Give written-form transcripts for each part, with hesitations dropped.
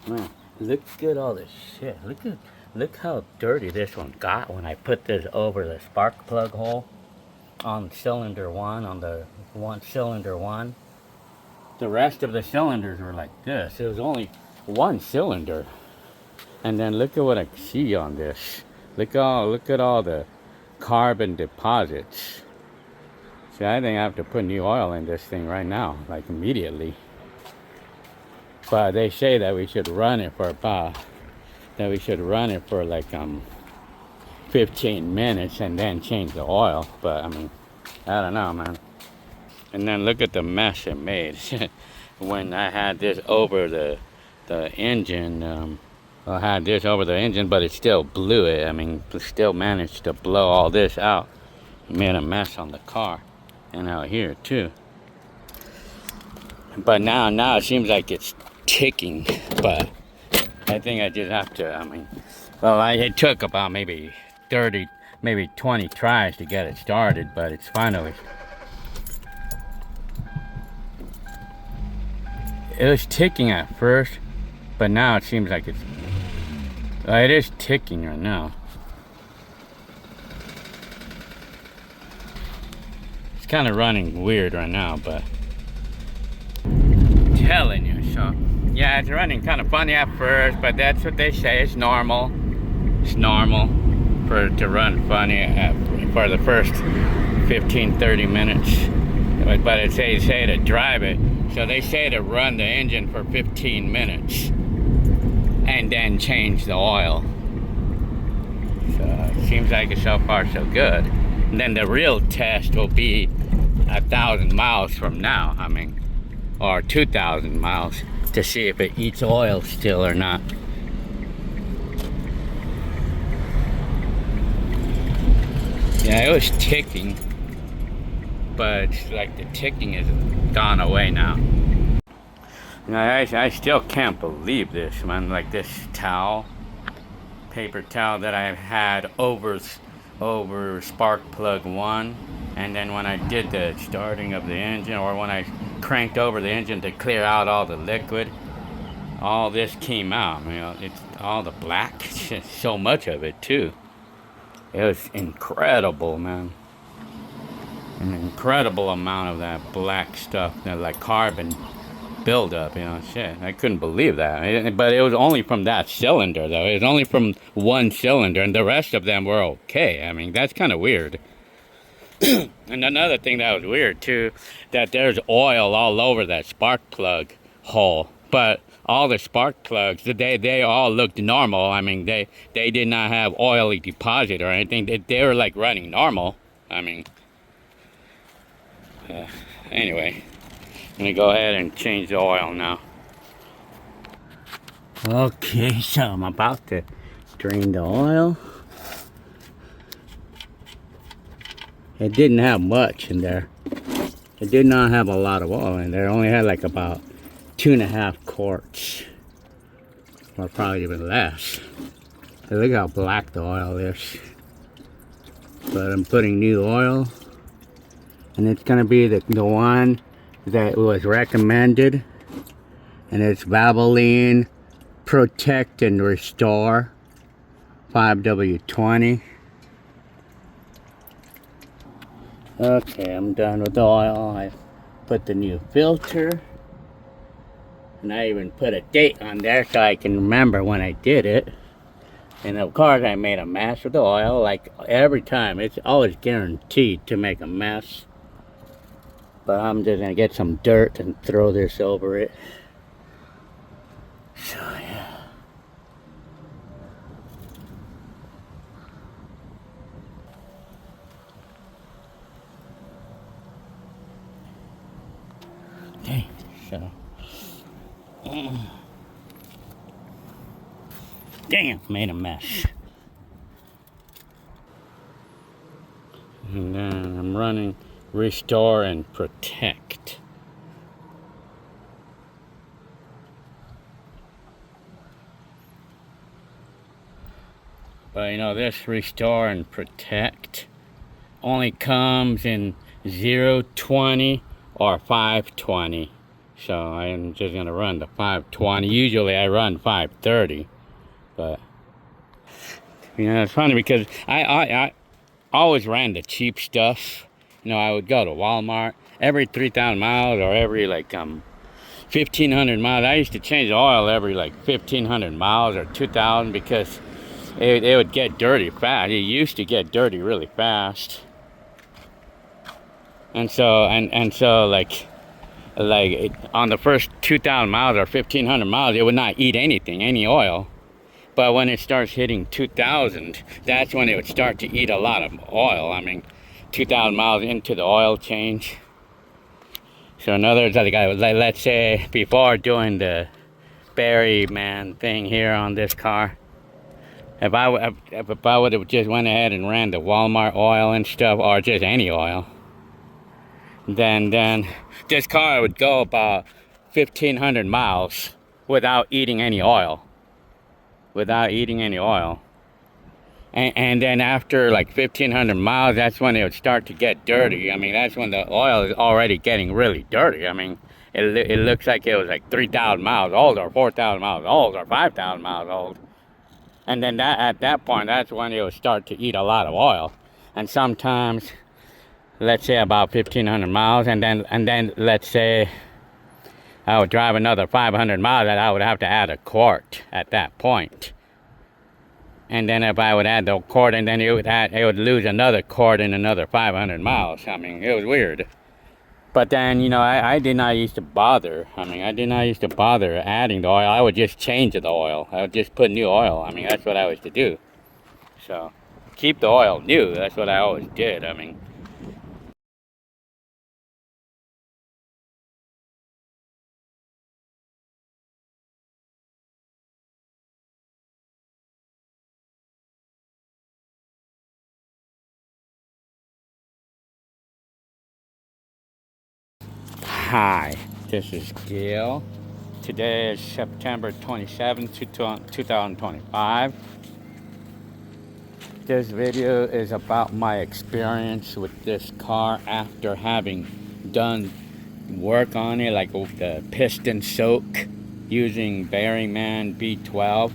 Man, look at all this shit. Look how dirty this one got when I put this over the spark plug hole on cylinder one, on the cylinder one. The rest of the cylinders were like this. It was only one cylinder. And then look at what I see on this. Look at all the carbon deposits. See, I think I have to put new oil in this thing right now, like immediately. But they say that we should run it for like 15 minutes and then change the oil. But I mean, I don't know, man. And then look at the mess it made when I had this over the engine. I had this over the engine, but it still blew it. I mean, it still managed to blow all this out. It made a mess on the car and out here too. But now it seems like it's ticking. But I think I just have to. I mean, well, it took about maybe 30, maybe 20 tries to get it started, but it's finally. It was ticking at first, but now it seems like it's. It is ticking right now. It's kind of running weird right now, but I'm telling you, so yeah, it's running kind of funny at first, but that's what they say. It's normal. It's normal for it to run funny for the first 15-30 minutes. But it say to drive it, so they say to run the engine for 15 minutes. And then change the oil. So it seems like it's so far so good. And then the real test will be 1,000 miles from now. I mean, or 2,000 miles to see if it eats oil still or not. Yeah, it was ticking, but it's like the ticking is gone away now. I still can't believe this, man. Like this towel, paper towel that I've had over spark plug one, and then when I did the starting of the engine, or when I cranked over the engine to clear out all the liquid, all this came out. You know, it's all the black, so much of it too. It was incredible, man. An incredible amount of that black stuff, that like carbon buildup, you know, shit. I couldn't believe that. But it was only from that cylinder, though. It was only from one cylinder, and the rest of them were okay. I mean, that's kind of weird. And another thing that was weird, too, that there's oil all over that spark plug hole. But all the spark plugs, they all looked normal. I mean, they did not have oily deposit or anything. They were, like, running normal. I mean, anyway. I'm gonna go ahead and change the oil now. Okay, so I'm about to drain the oil. It didn't have much in there. It did not have a lot of oil in there. It only had like about 2.5 quarts. Or probably even less. Look how black the oil is. But I'm putting new oil. And it's gonna be the one that was recommended, and it's Valvoline Protect and Restore 5W20. Okay, I'm done with the oil. I put the new filter, and I even put a date on there so I can remember when I did it. And of course I made a mess with the oil, like every time. It's always guaranteed to make a mess. But I'm just gonna get some dirt and throw this over it. So yeah. Okay, so. Damn, made a mess. And then I'm running Restore and Protect. But you know, this Restore and Protect only comes in 020 or 520. So I'm just gonna run the 520. Usually I run 530, but you know, it's funny because I always ran the cheap stuff. You know, I would go to Walmart every 3,000 miles or every like 1,500 miles. I used to change the oil every like 1,500 miles or 2,000 because it would get dirty fast. It used to get dirty really fast. And so, like on the first 2,000 miles or 1,500 miles, it would not eat anything, any oil. But when it starts hitting 2,000, that's when it would start to eat a lot of oil. I mean, 2,000 miles into the oil change. So in other words, like let's say before doing the berryman thing here on this car, if I would have just went ahead and ran the Walmart oil and stuff, or just any oil, then this car would go about 1,500 miles without eating any oil. And then after like 1,500 miles, that's when it would start to get dirty. I mean, that's when the oil is already getting really dirty. I mean, it looks like it was like 3,000 miles old, or 4,000 miles old, or 5,000 miles old. And then at that point, that's when it would start to eat a lot of oil. And sometimes, let's say about 1,500 miles, and then let's say I would drive another 500 miles, and I would have to add a quart at that point. And then if I would add the quart, and then it would lose another quart in another 500 miles. I mean, it was weird. But then, you know, I did not used to bother. I mean, I did not used to bother adding the oil. I would just change the oil. I would just put new oil. I mean, that's what I used to do. So, keep the oil new. That's what I always did. I mean, hi, this is Gail. Today is September 27th, 2025. This video is about my experience with this car after having done work on it, like with the piston soak using berryman B12.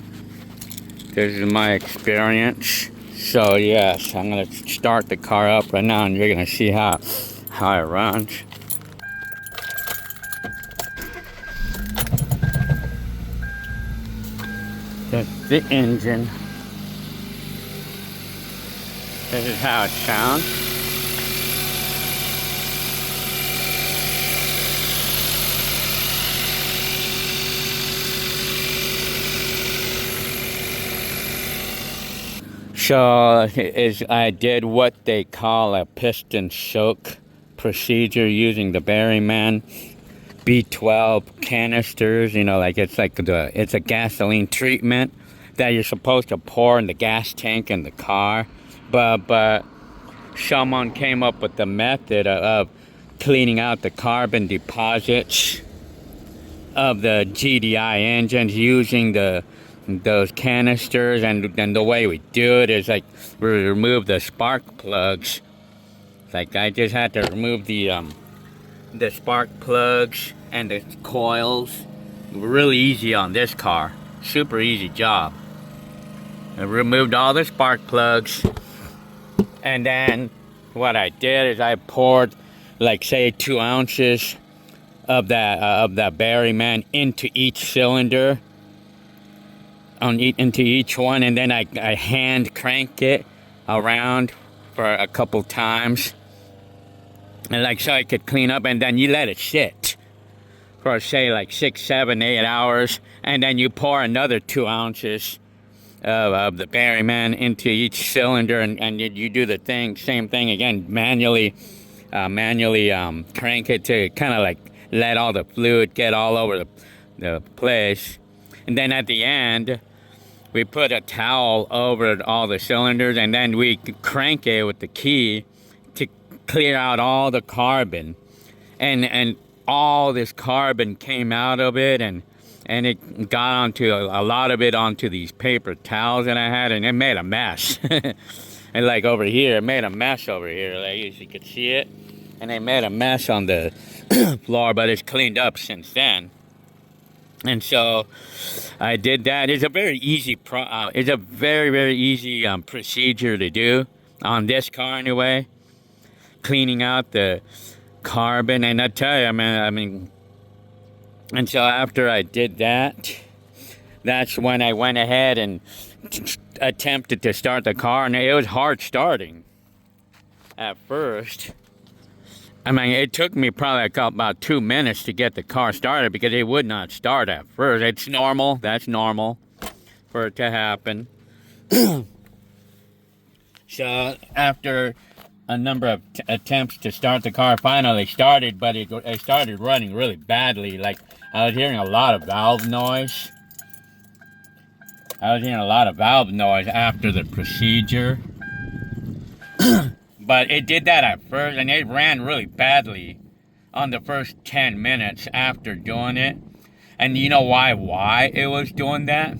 This is my experience. So yes, I'm gonna start the car up right now, and you're gonna see how it runs. That's the engine. This is how it sounds. So I did what they call a piston soak procedure using the berryman B12 canisters. You know, like it's a gasoline treatment that you're supposed to pour in the gas tank in the car. But someone came up with the method of cleaning out the carbon deposits of the GDI engines using those canisters, and the way we do it is like we remove the spark plugs. Like I just had to remove the spark plugs and the coils. Really easy on this car, super easy job. I removed all the spark plugs, and then what I did is I poured, like, say 2 ounces of that berryman into each cylinder, into each one, and then I hand crank it around for a couple times, and like so I could clean up, and then you let it sit for say like 6, 7, 8 hours, and then you pour another 2 ounces of the berryman into each cylinder, and you do the same thing again, manually crank it to kind of like let all the fluid get all over the place. And then at the end, we put a towel over all the cylinders, and then we crank it with the key to clear out all the carbon. And all this carbon came out of it, and it got onto a lot of it onto these paper towels that I had, and it made a mess. And like over here, it made a mess over here, like you could see it. and I made a mess on the floor, but it's cleaned up since then. And so I did that. It's a very easy it's a very easy procedure to do on this car anyway. Cleaning out the carbon, and I tell you, I mean, and so after I did that, that's when I went ahead and attempted to start the car, and it was hard starting at first. I mean, it took me probably about 2 minutes to get the car started because it would not start at first. It's normal. That's normal for it to happen. So after a number of attempts to start the car, finally started, but it started running really badly. Like, I was hearing a lot of valve noise. After the procedure. But it did that at first, and it ran really badly on the first 10 minutes after doing it. And you know why it was doing that?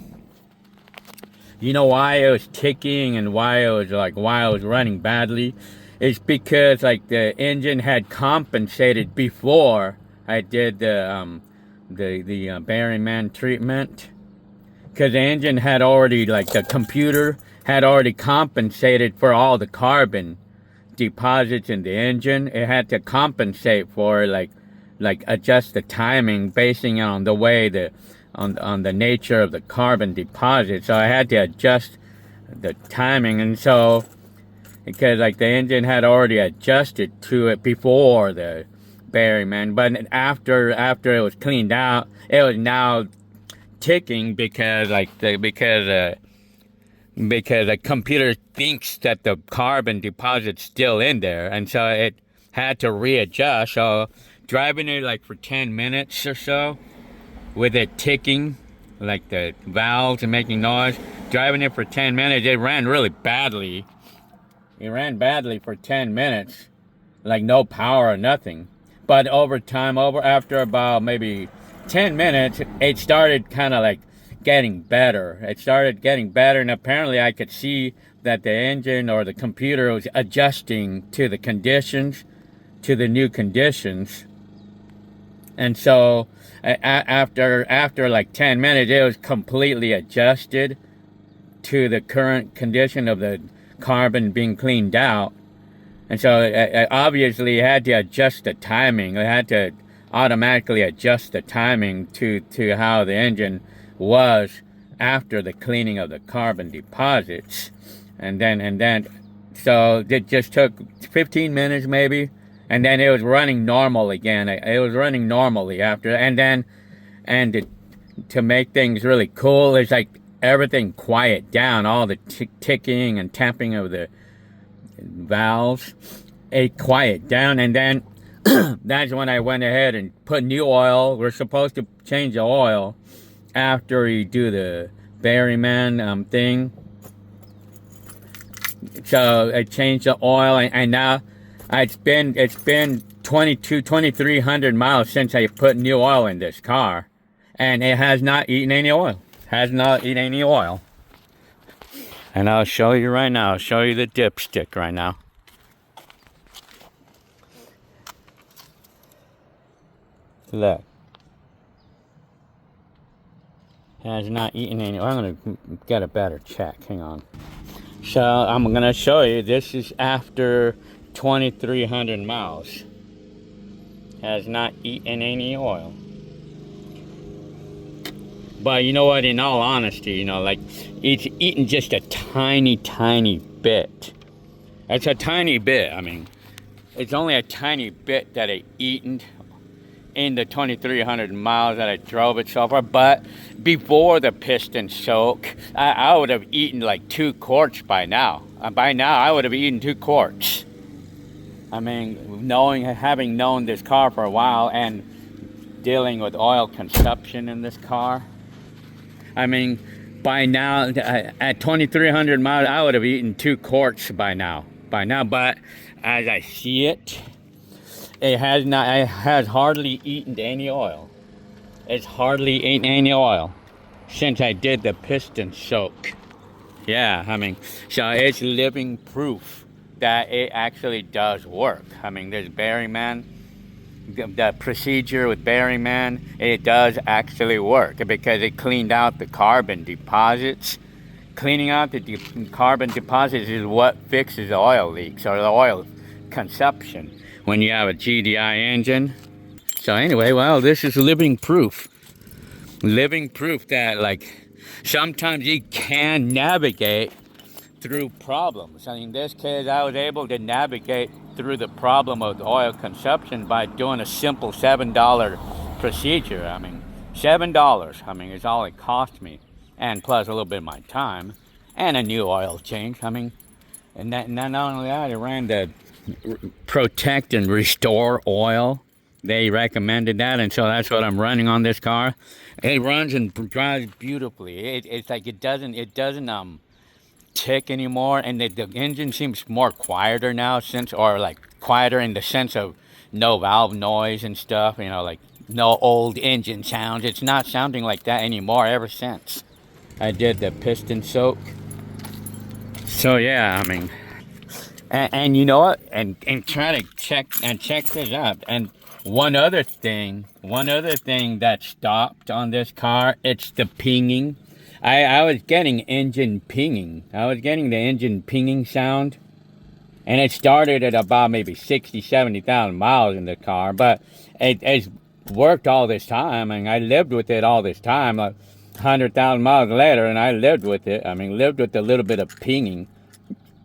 You know why it was ticking and why it was running badly? It's because like the engine had compensated before I did the berryman treatment. Because the engine had already, like the computer had already compensated for all the carbon deposits in the engine. It had to compensate for like adjust the timing basing on the way on the nature of the carbon deposit. So I had to adjust the timing, and so because like the engine had already adjusted to it before the berryman, but after it was cleaned out, it was now ticking because the computer thinks that the carbon deposit's still in there, and so it had to readjust. So driving it like for 10 minutes or so with it ticking, like the valves and making noise, driving it for 10 minutes, it ran really badly. It ran badly for 10 minutes, like no power or nothing. But after about maybe 10 minutes, it started kind of like getting better. It started getting better, and apparently I could see that the engine or the computer was adjusting to the conditions, to the new conditions. And so after like 10 minutes, it was completely adjusted to the current condition of the carbon being cleaned out. And so it obviously had to adjust the timing. It had to automatically adjust the timing to how the engine was after the cleaning of the carbon deposits. And then so it just took 15 minutes maybe, and then it was running normal again. It was running normally after, and to make things really cool, it's like everything quiet down, all the ticking and tapping of the valves, it quiet down, and then that's when I went ahead and put new oil. We're supposed to change the oil after you do the berryman thing. So I changed the oil, and now it's been 2,300 miles since I put new oil in this car, and it has not eaten any oil. And I'll show you right now. I'll show you the dipstick right now. Look. Has not eaten any. I'm going to get a better check. Hang on. So I'm going to show you. This is after 2,300 miles. Has not eaten any oil. But you know what? In all honesty, like it's eaten just a tiny bit. It's a tiny bit. I mean, it's only a tiny bit that it eaten in the 2,300 miles that I drove it so far. But before the piston soak, I would have eaten like 2 quarts by now. By now, I would have eaten 2 quarts. I mean, having known this car for a while and dealing with oil consumption in this car, I mean, by now, at 2,300 miles, I would have eaten 2 quarts by now. But as I see it, it has hardly eaten any oil. It's hardly eaten any oil since I did the piston soak. Yeah, I mean, so it's living proof that it actually does work. I mean, there's berryman, the procedure with berryman, it does actually work because it cleaned out the carbon deposits. Cleaning out the carbon deposits is what fixes the oil leaks or the oil consumption when you have a GDI engine. So anyway, well, this is living proof that, like, sometimes you can navigate through problems. I mean, in this case, I was able to navigate through the problem of oil consumption by doing a simple $7 procedure. I mean, $7, I mean, is all it cost me, and plus a little bit of my time and a new oil change. I mean, and not only that, I ran the protect and restore oil. They recommended that, and so that's what I'm running on this car. It runs and drives beautifully. It's like it doesn't tick anymore, and the engine seems more quieter now, or like quieter in the sense of no valve noise and stuff, you know, like no old engine sounds. It's not sounding like that anymore ever since I did the piston soak. So yeah, I mean, and you know what, and try to check this out. And one other thing that stopped on this car, it's the pinging. I was getting engine pinging. I was getting the engine pinging sound, and it started at about maybe 60, 70,000 miles in the car, but it's worked all this time. I mean, I lived with it all this time, like 100,000 miles later, and I lived with it. I mean, lived with a little bit of pinging,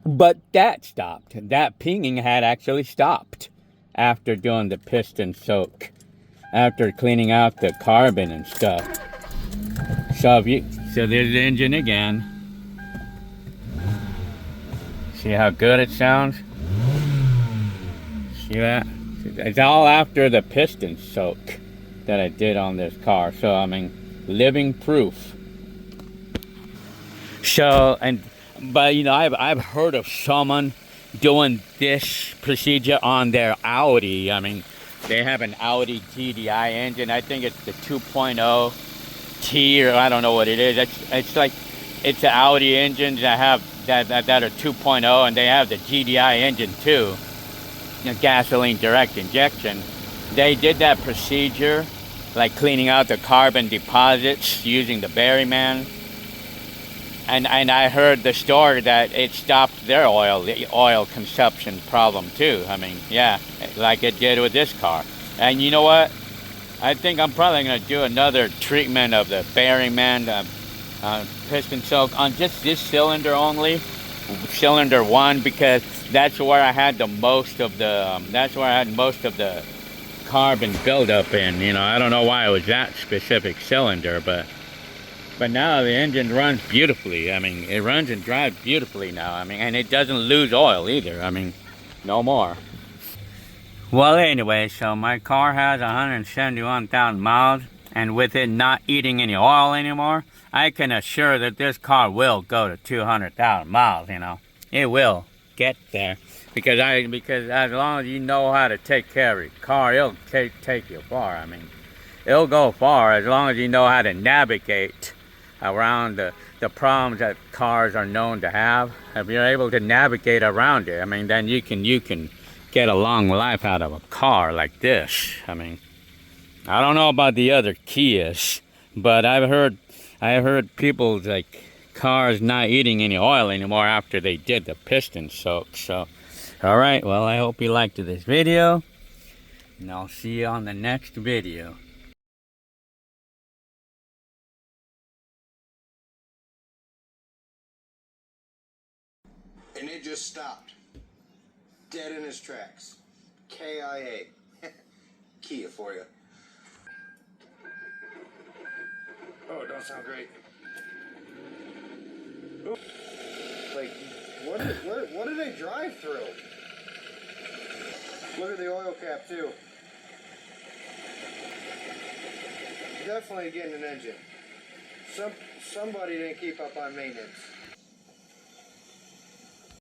but that stopped. That pinging had actually stopped after doing the piston soak, after cleaning out the carbon and stuff. So there's the engine again. See how good it sounds? See that? It's all after the piston soak that I did on this car. So I mean, living proof. So, but you know, I've heard of someone doing this procedure on their Audi. I mean, they have an Audi GDI engine. I think it's the 2.0 T, or I don't know what it is. It's like, it's the Audi engines that have that are 2.0, and they have the GDI engine too, you know, gasoline direct injection. They did that procedure, like cleaning out the carbon deposits using the berryman. And I heard the story that it stopped their oil consumption problem too. I mean, yeah, like it did with this car. And you know what? I think I'm probably going to do another treatment of the berryman piston soak on just this cylinder only, cylinder 1, because that's where I had the most of the carbon buildup in. You know, I don't know why it was that specific cylinder, but now the engine runs beautifully. I mean, it runs and drives beautifully now. I mean, and it doesn't lose oil either. I mean, no more. Well, anyway, so my car has 171,000 miles, and with it not eating any oil anymore, I can assure that this car will go to 200,000 miles, you know. It will get there. Because as long as you know how to take care of your car, it'll take you far. I mean, it'll go far as long as you know how to navigate around the problems that cars are known to have. If you're able to navigate around it, I mean, then you can get a long life out of a car like this. I mean, I don't know about the other Kias, but I heard people, like, cars not eating any oil anymore after they did the piston soak. So, alright, well, I hope you liked this video, and I'll see you on the next video. And it just stopped. Dead in his tracks. KIA. Kia for you. Oh, it don't sound great. Ooh. Like, what do they drive through? Look at the oil cap too. Definitely getting an engine. Somebody didn't keep up on maintenance.